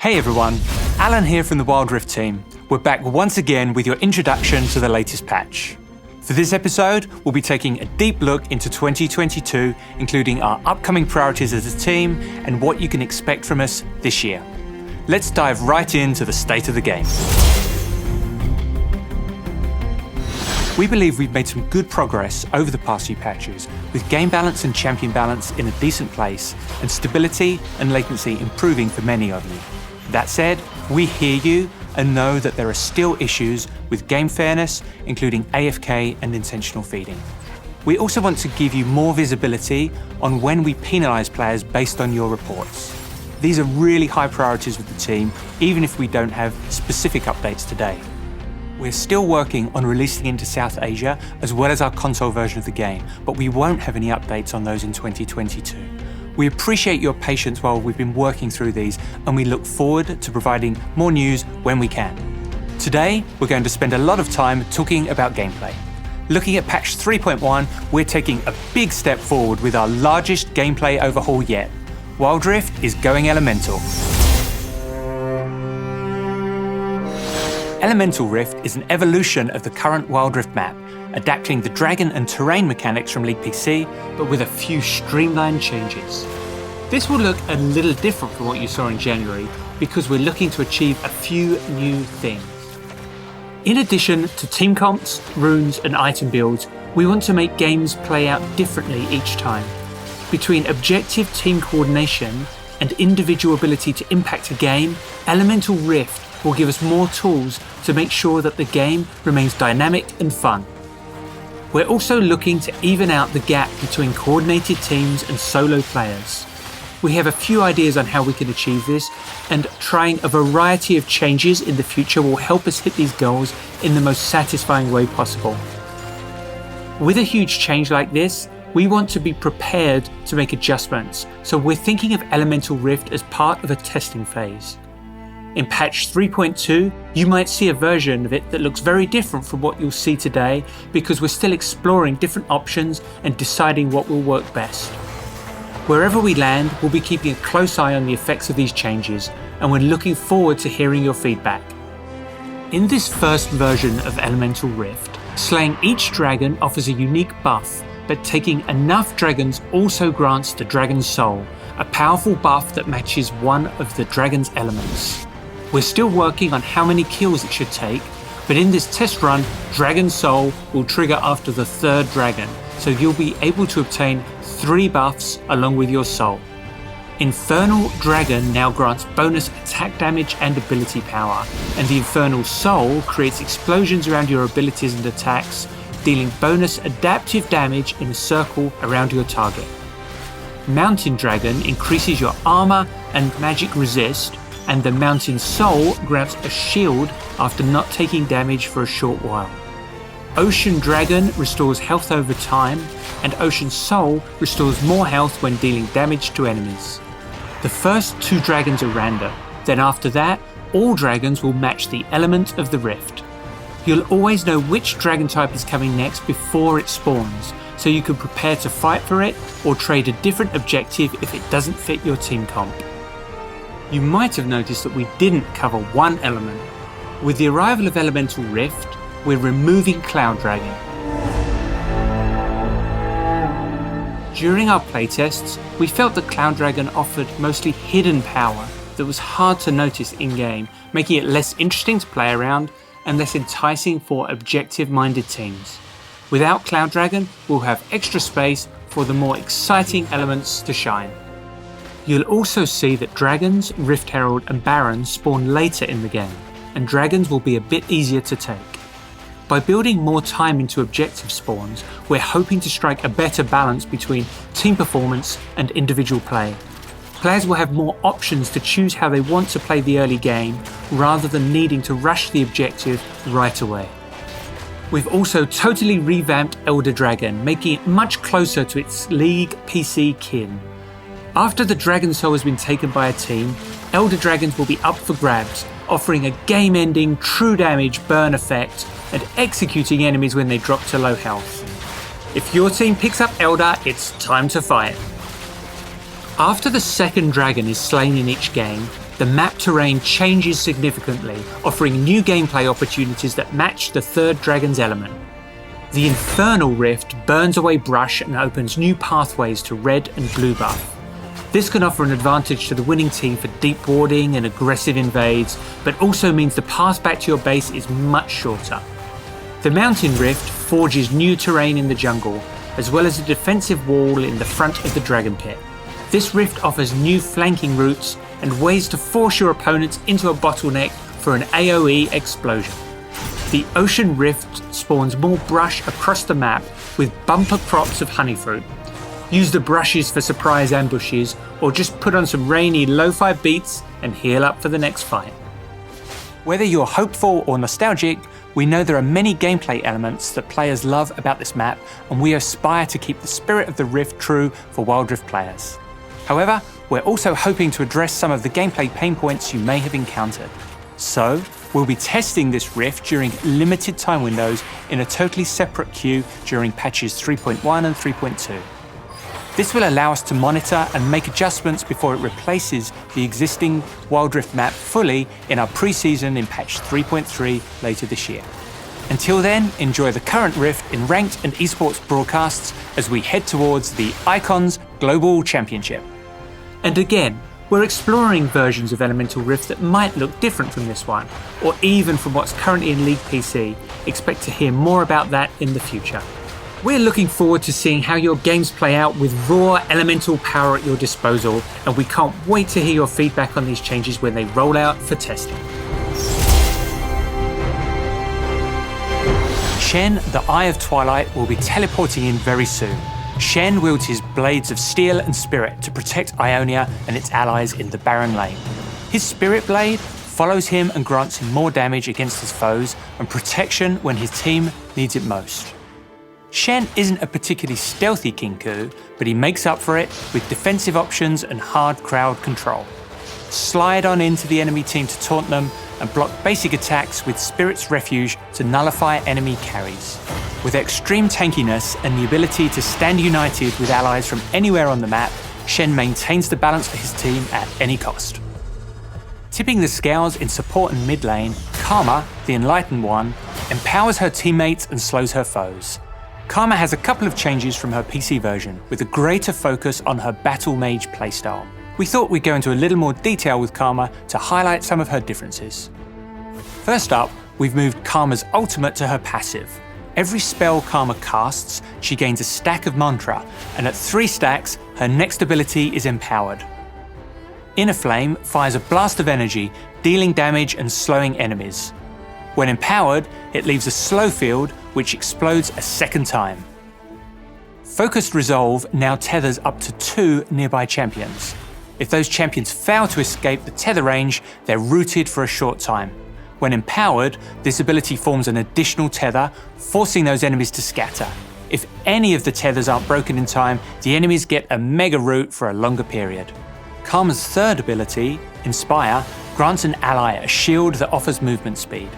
Hey everyone, Alan here from the Wild Rift team. We're back once again with your introduction to the latest patch. For this episode, we'll be taking a deep look into 2022, including our upcoming priorities as a team and what you can expect from us this year. Let's dive right into the state of the game. We believe we've made some good progress over the past few patches, with game balance and champion balance in a decent place, and stability and latency improving for many of you. That said, we hear you and know that there are still issues with game fairness, including AFK and intentional feeding. We also want to give you more visibility on when we penalise players based on your reports. These are really high priorities with the team, even if we don't have specific updates today. We're still working on releasing into South Asia as well as our console version of the game, but we won't have any updates on those in 2022. We appreciate your patience while we've been working through these, and we look forward to providing more news when we can. Today, we're going to spend a lot of time talking about gameplay. Looking at patch 3.1, we're taking a big step forward with our largest gameplay overhaul yet. Wild Rift is going elemental. Elemental Rift is an evolution of the current Wild Rift map, adapting the dragon and terrain mechanics from League PC, but with a few streamlined changes. This will look a little different from what you saw in January, because we're looking to achieve a few new things. In addition to team comps, runes, and item builds, we want to make games play out differently each time. Between objective team coordination and individual ability to impact a game, Elemental Rift will give us more tools to make sure that the game remains dynamic and fun. We're also looking to even out the gap between coordinated teams and solo players. We have a few ideas on how we can achieve this, and trying a variety of changes in the future will help us hit these goals in the most satisfying way possible. With a huge change like this, we want to be prepared to make adjustments, so we're thinking of Elemental Rift as part of a testing phase. In patch 3.2, you might see a version of it that looks very different from what you'll see today, because we're still exploring different options and deciding what will work best. Wherever we land, we'll be keeping a close eye on the effects of these changes, and we're looking forward to hearing your feedback. In this first version of Elemental Rift, slaying each dragon offers a unique buff, but taking enough dragons also grants the Dragon's Soul, a powerful buff that matches one of the dragon's elements. We're still working on how many kills it should take, but in this test run, Dragon's Soul will trigger after the third dragon, so you'll be able to obtain 3 buffs along with your soul. Infernal Dragon now grants bonus attack damage and ability power, and the Infernal Soul creates explosions around your abilities and attacks, dealing bonus adaptive damage in a circle around your target. Mountain Dragon increases your armor and magic resist, and the Mountain Soul grants a shield after not taking damage for a short while. Ocean Dragon restores health over time, and Ocean Soul restores more health when dealing damage to enemies. The first 2 dragons are random, then after that, all dragons will match the element of the rift. You'll always know which dragon type is coming next before it spawns, so you can prepare to fight for it or trade a different objective if it doesn't fit your team comp. You might have noticed that we didn't cover one element. With the arrival of Elemental Rift, we're removing Cloud Dragon. During our playtests, we felt that Cloud Dragon offered mostly hidden power that was hard to notice in-game, making it less interesting to play around and less enticing for objective-minded teams. Without Cloud Dragon, we'll have extra space for the more exciting elements to shine. You'll also see that Dragons, Rift Herald and Barons spawn later in the game, and Dragons will be a bit easier to take. By building more time into objective spawns, we're hoping to strike a better balance between team performance and individual play. Players will have more options to choose how they want to play the early game, rather than needing to rush the objective right away. We've also totally revamped Elder Dragon, making it much closer to its League PC kin. After the Dragon Soul has been taken by a team, Elder Dragons will be up for grabs, offering a game-ending true damage burn effect and executing enemies when they drop to low health. If your team picks up Elder, it's time to fight. After the second dragon is slain in each game, the map terrain changes significantly, offering new gameplay opportunities that match the third dragon's element. The Infernal Rift burns away brush and opens new pathways to red and blue buff. This can offer an advantage to the winning team for deep warding and aggressive invades, but also means the path back to your base is much shorter. The Mountain Rift forges new terrain in the jungle, as well as a defensive wall in the front of the Dragon Pit. This rift offers new flanking routes and ways to force your opponents into a bottleneck for an AoE explosion. The Ocean Rift spawns more brush across the map with bumper crops of honeyfruit. Use the brushes for surprise ambushes, or just put on some rainy lo-fi beats and heal up for the next fight. Whether you're hopeful or nostalgic, we know there are many gameplay elements that players love about this map, and we aspire to keep the spirit of the Rift true for Wild Rift players. However, we're also hoping to address some of the gameplay pain points you may have encountered. So, we'll be testing this Rift during limited time windows in a totally separate queue during patches 3.1 and 3.2. This will allow us to monitor and make adjustments before it replaces the existing Wild Rift map fully in our pre-season in patch 3.3 later this year. Until then, enjoy the current Rift in ranked and esports broadcasts as we head towards the Icons Global Championship. And again, we're exploring versions of Elemental Rift that might look different from this one, or even from what's currently in League PC. Expect to hear more about that in the future. We're looking forward to seeing how your games play out with raw elemental power at your disposal, and we can't wait to hear your feedback on these changes when they roll out for testing. Shen, the Eye of Twilight, will be teleporting in very soon. Shen wields his blades of steel and spirit to protect Ionia and its allies in the Barren Lane. His spirit blade follows him and grants him more damage against his foes and protection when his team needs it most. Shen isn't a particularly stealthy Kinku, but he makes up for it with defensive options and hard crowd control. Slide on into the enemy team to taunt them and block basic attacks with Spirit's Refuge to nullify enemy carries. With extreme tankiness and the ability to stand united with allies from anywhere on the map, Shen maintains the balance for his team at any cost. Tipping the scales in support and mid lane, Karma, the Enlightened One, empowers her teammates and slows her foes. Karma has a couple of changes from her PC version, with a greater focus on her Battle Mage playstyle. We thought we'd go into a little more detail with Karma to highlight some of her differences. First up, we've moved Karma's ultimate to her passive. Every spell Karma casts, she gains a stack of mantra, and at 3 stacks, her next ability is empowered. Inner Flame fires a blast of energy, dealing damage and slowing enemies. When empowered, it leaves a slow field, which explodes a second time. Focused Resolve now tethers up to 2 nearby champions. If those champions fail to escape the tether range, they're rooted for a short time. When empowered, this ability forms an additional tether, forcing those enemies to scatter. If any of the tethers aren't broken in time, the enemies get a mega root for a longer period. Karma's third ability, Inspire, grants an ally a shield that offers movement speed.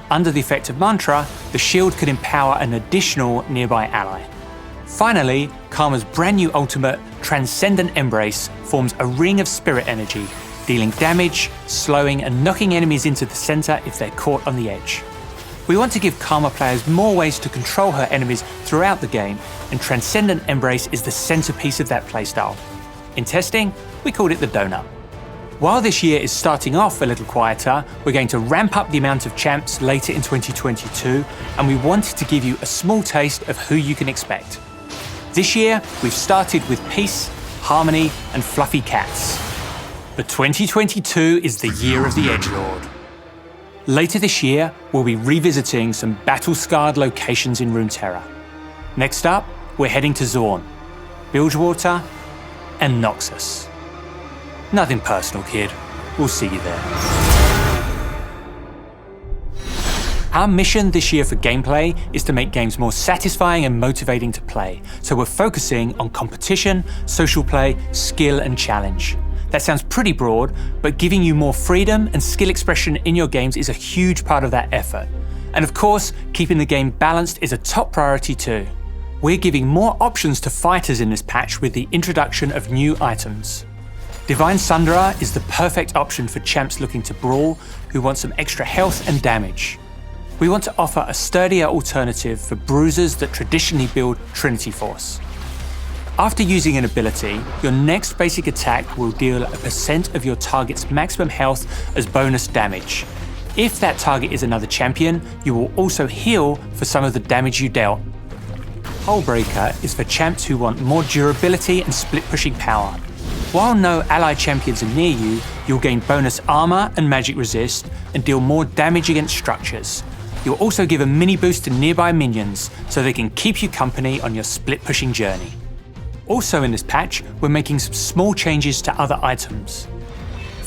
Under the effect of Mantra, the shield could empower an additional nearby ally. Finally, Karma's brand new ultimate, Transcendent Embrace, forms a ring of spirit energy, dealing damage, slowing and knocking enemies into the center if they're caught on the edge. We want to give Karma players more ways to control her enemies throughout the game, and Transcendent Embrace is the centerpiece of that playstyle. In testing, we called it the donut. While this year is starting off a little quieter, we're going to ramp up the amount of champs later in 2022, and we wanted to give you a small taste of who you can expect. This year, we've started with Peace, Harmony, and Fluffy Cats. But 2022 is the year of the Edgelord. Later this year, we'll be revisiting some battle-scarred locations in Runeterra. Next up, we're heading to Zorn, Bilgewater, and Noxus. Nothing personal, kid. We'll see you there. Our mission this year for gameplay is to make games more satisfying and motivating to play, so we're focusing on competition, social play, skill, and challenge. That sounds pretty broad, but giving you more freedom and skill expression in your games is a huge part of that effort. And of course, keeping the game balanced is a top priority too. We're giving more options to fighters in this patch with the introduction of new items. Divine Sunderer is the perfect option for champs looking to brawl who want some extra health and damage. We want to offer a sturdier alternative for bruisers that traditionally build Trinity Force. After using an ability, your next basic attack will deal a % of your target's maximum health as bonus damage. If that target is another champion, you will also heal for some of the damage you dealt. Hullbreaker is for champs who want more durability and split-pushing power. While no ally champions are near you, you'll gain bonus armor and magic resist and deal more damage against structures. You'll also give a mini boost to nearby minions so they can keep you company on your split-pushing journey. Also in this patch, we're making some small changes to other items.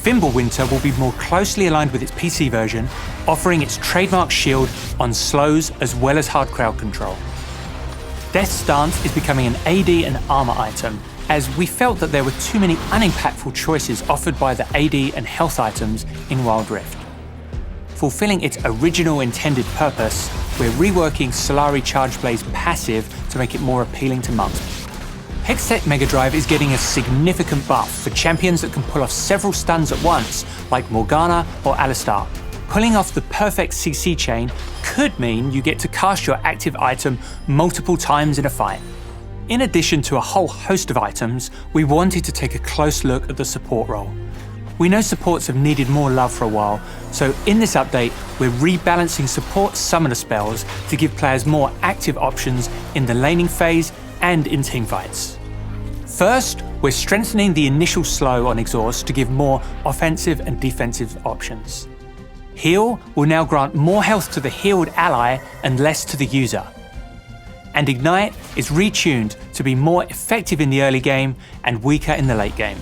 Fimbulwinter will be more closely aligned with its PC version, offering its trademark shield on slows as well as hard crowd control. Death's Stance is becoming an AD and armor item, as we felt that there were too many unimpactful choices offered by the AD and health items in Wild Rift. Fulfilling its original intended purpose, we're reworking Solari Charge Blaze passive to make it more appealing to monks. Hextech Mega Drive is getting a significant buff for champions that can pull off several stuns at once, like Morgana or Alistar. Pulling off the perfect CC chain could mean you get to cast your active item multiple times in a fight. In addition to a whole host of items, we wanted to take a close look at the support role. We know supports have needed more love for a while, so in this update, we're rebalancing support summoner spells to give players more active options in the laning phase and in teamfights. First, we're strengthening the initial slow on exhaust to give more offensive and defensive options. Heal will now grant more health to the healed ally and less to the user. And Ignite is retuned to be more effective in the early game and weaker in the late game.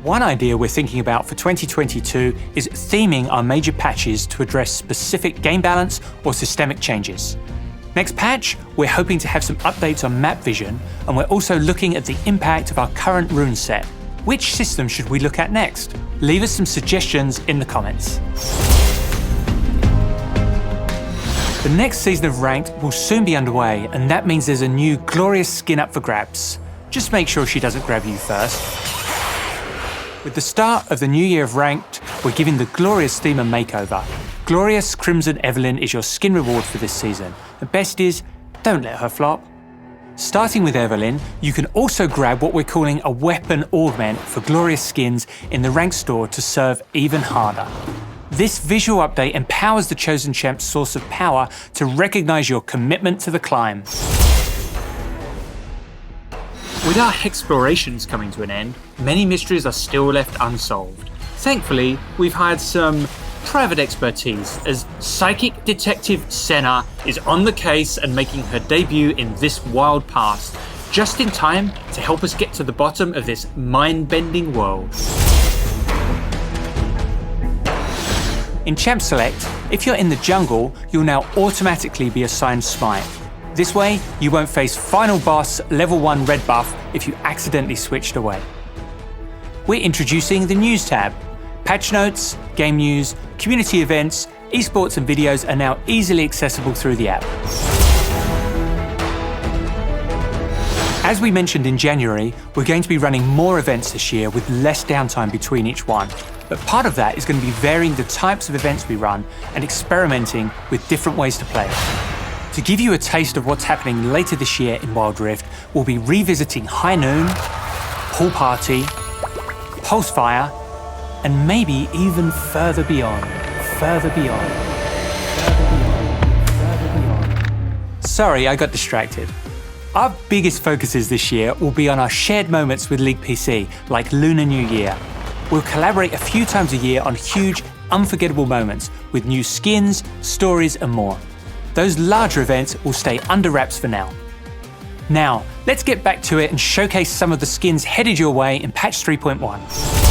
One idea we're thinking about for 2022 is theming our major patches to address specific game balance or systemic changes. Next patch, we're hoping to have some updates on map vision, and we're also looking at the impact of our current rune set. Which system should we look at next? Leave us some suggestions in the comments. The next season of Ranked will soon be underway, and that means there's a new glorious skin up for grabs. Just make sure she doesn't grab you first. With the start of the new year of Ranked, we're giving the glorious theme a makeover. Glorious Crimson Evelyn is your skin reward for this season. The best is, don't let her flop. Starting with Evelyn, you can also grab what we're calling a weapon augment for glorious skins in the Ranked store to serve even harder. This visual update empowers the Chosen Champ's source of power to recognize your commitment to the climb. With our explorations coming to an end, many mysteries are still left unsolved. Thankfully, we've hired some private expertise, as psychic detective Senna is on the case and making her debut in this wild past, just in time to help us get to the bottom of this mind-bending world. In Champ Select, if you're in the jungle, you'll now automatically be assigned Smite. This way, you won't face Final Boss Level 1 red buff if you accidentally switched away. We're introducing the News tab. Patch notes, game news, community events, esports and videos are now easily accessible through the app. As we mentioned in January, we're going to be running more events this year with less downtime between each one. But part of that is going to be varying the types of events we run and experimenting with different ways to play. To give you a taste of what's happening later this year in Wild Rift, we'll be revisiting High Noon, Pool Party, Pulsefire, and maybe even further beyond. Sorry, I got distracted. Our biggest focuses this year will be on our shared moments with League PC, like Lunar New Year. We'll collaborate a few times a year on huge, unforgettable moments with new skins, stories, and more. Those larger events will stay under wraps for now. Now, let's get back to it and showcase some of the skins headed your way in patch 3.1.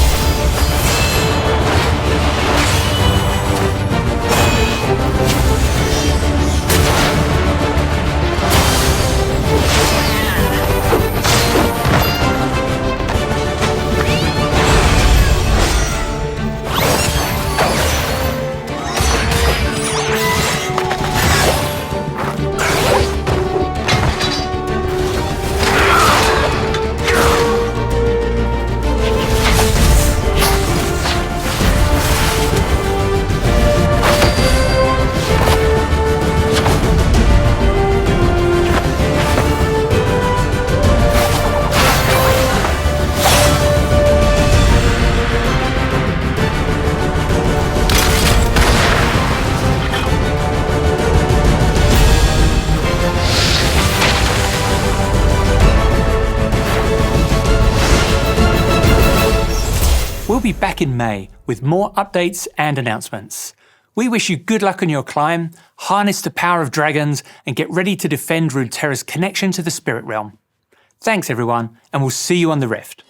be back in May with more updates and announcements. We wish you good luck on your climb, harness the power of dragons, and get ready to defend Runeterra's connection to the spirit realm. Thanks everyone, and we'll see you on the Rift.